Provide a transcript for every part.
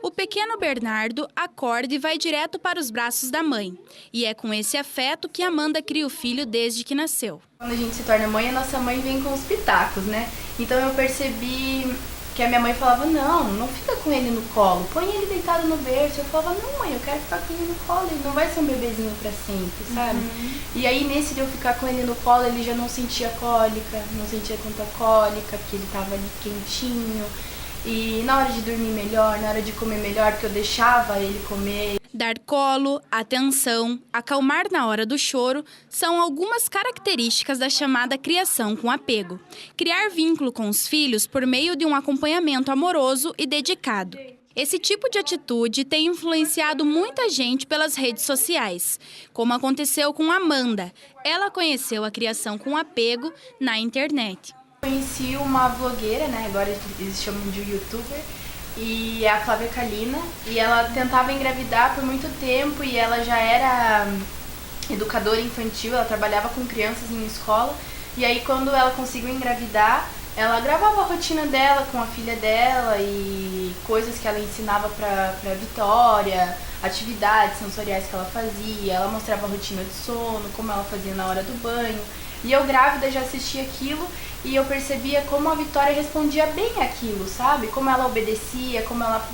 O pequeno Bernardo acorda e vai direto para os braços da mãe. E é com esse afeto que Amanda cria o filho desde que nasceu. Quando a gente se torna mãe, a nossa mãe vem com os pitacos, né? Então eu percebi que a minha mãe falava, não fica com ele no colo, põe ele deitado no berço. Eu falava, não mãe, eu quero ficar com ele no colo, ele não vai ser um bebezinho pra sempre, sabe? E aí nesse de eu ficar com ele no colo, ele já não sentia cólica, não sentia tanta cólica, porque ele tava ali quentinho. E na hora de dormir melhor, na hora de comer melhor, porque eu deixava ele comer. Dar colo, atenção, acalmar na hora do choro são algumas características da chamada criação com apego. Criar vínculo com os filhos por meio de um acompanhamento amoroso e dedicado. Esse tipo de atitude tem influenciado muita gente pelas redes sociais, como aconteceu com Amanda. Ela conheceu a criação com apego na internet. Conheci uma blogueira, né? Agora eles chamam de youtuber. E é a Flávia Kalina, e ela tentava engravidar por muito tempo e ela já era educadora infantil, ela trabalhava com crianças em escola. E aí quando ela conseguiu engravidar, ela gravava a rotina dela com a filha dela e coisas que ela ensinava pra Vitória, atividades sensoriais que ela fazia, ela mostrava a rotina de sono, como ela fazia na hora do banho. E eu grávida já assistia aquilo e eu percebia como a Vitória respondia bem àquilo, sabe? Como ela obedecia, como ela...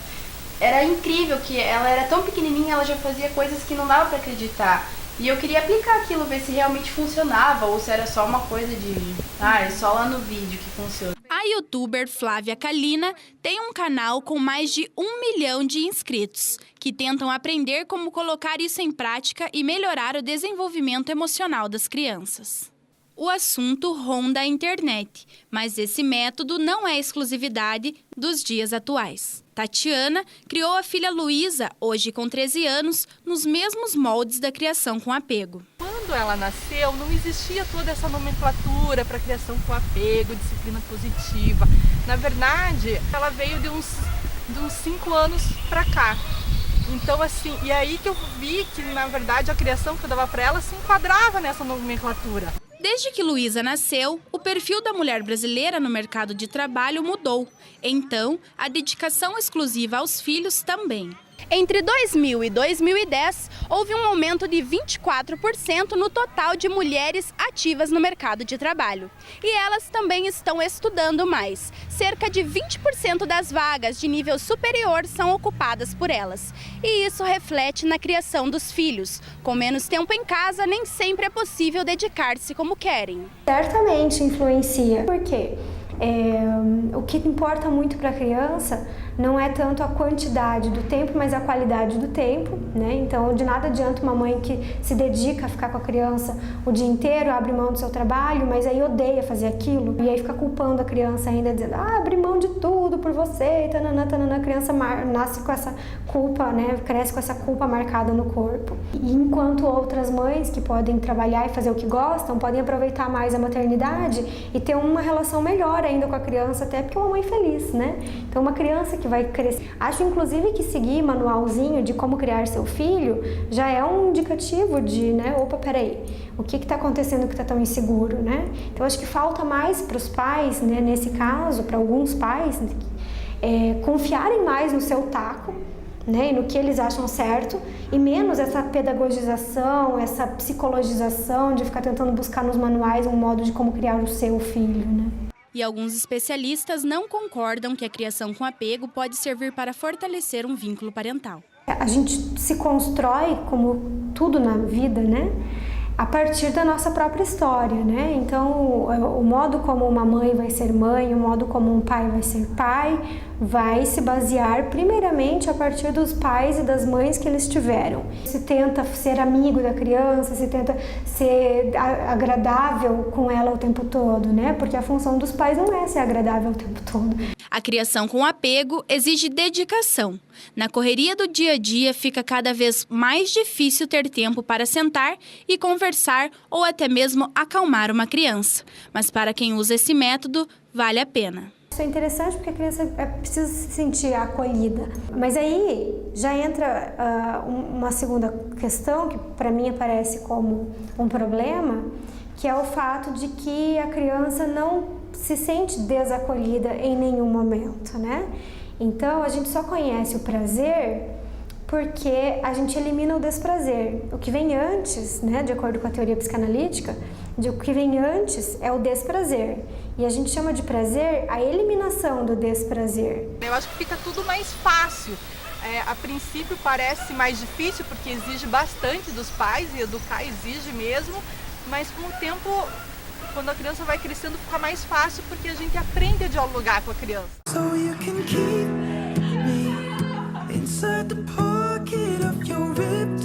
Era incrível que ela era tão pequenininha, ela já fazia coisas que não dava pra acreditar. E eu queria aplicar aquilo, ver se realmente funcionava ou se era só uma coisa de... é só lá no vídeo que funciona. A youtuber Flávia Kalina tem um canal com mais de 1 milhão de inscritos, que tentam aprender como colocar isso em prática e melhorar o desenvolvimento emocional das crianças. O assunto ronda a internet, mas esse método não é exclusividade dos dias atuais. Tatiana criou a filha Luísa, hoje com 13 anos, nos mesmos moldes da criação com apego. Quando ela nasceu, não existia toda essa nomenclatura para criação com apego, disciplina positiva. Na verdade, ela veio de uns 5 anos para cá. Então, assim, e aí que eu vi que, na verdade, a criação que eu dava para ela se enquadrava nessa nomenclatura. Desde que Luísa nasceu, o perfil da mulher brasileira no mercado de trabalho mudou. Então, a dedicação exclusiva aos filhos também. Entre 2000 e 2010, houve um aumento de 24% no total de mulheres ativas no mercado de trabalho. E elas também estão estudando mais. Cerca de 20% das vagas de nível superior são ocupadas por elas. E isso reflete na criação dos filhos. Com menos tempo em casa, nem sempre é possível dedicar-se como querem. Certamente influencia. Por quê? O que importa muito para a criança não é tanto a quantidade do tempo, mas a qualidade do tempo, né? Então, de nada adianta uma mãe que se dedica a ficar com a criança o dia inteiro, abre mão do seu trabalho, mas aí odeia fazer aquilo, e aí fica culpando a criança ainda, dizendo, abri mão de tudo por você, tananã, tananã. A criança nasce com essa culpa, né? Cresce com essa culpa marcada no corpo. E enquanto outras mães que podem trabalhar e fazer o que gostam, podem aproveitar mais a maternidade e ter uma relação melhor ainda com a criança, até porque é uma mãe feliz, né? Então, uma criança que vai crescer. Acho, inclusive, que seguir manualzinho de como criar seu filho já é um indicativo de, né? Opa, peraí, o que está acontecendo que está tão inseguro, né? Então, acho que falta mais para os pais, né? Nesse caso, para alguns pais, confiarem mais no seu taco, né? E no que eles acham certo, e menos essa pedagogização, essa psicologização de ficar tentando buscar nos manuais um modo de como criar o seu filho, né? E alguns especialistas não concordam que a criação com apego pode servir para fortalecer um vínculo parental. A gente se constrói, como tudo na vida, né? A partir da nossa própria história, né? Então, o modo como uma mãe vai ser mãe, o modo como um pai vai ser pai, vai se basear primeiramente a partir dos pais e das mães que eles tiveram. Se tenta ser amigo da criança, se tenta ser agradável com ela o tempo todo, né? Porque a função dos pais não é ser agradável o tempo todo. A criação com apego exige dedicação. Na correria do dia a dia, fica cada vez mais difícil ter tempo para sentar e conversar ou até mesmo acalmar uma criança. Mas para quem usa esse método, vale a pena. Isso é interessante porque a criança precisa se sentir acolhida. Mas aí já entra uma segunda questão, que para mim aparece como um problema, que é o fato de que a criança não se sente desacolhida em nenhum momento, né? Então, a gente só conhece o prazer porque a gente elimina o desprazer. O que vem antes, né, de acordo com a teoria psicanalítica, o que vem antes é o desprazer. E a gente chama de prazer a eliminação do desprazer. Eu acho que fica tudo mais fácil. A princípio parece mais difícil porque exige bastante dos pais, e educar exige mesmo, mas com o tempo, quando a criança vai crescendo, fica mais fácil porque a gente aprende a dialogar com a criança. So you can keep me inside the pocket of your ripped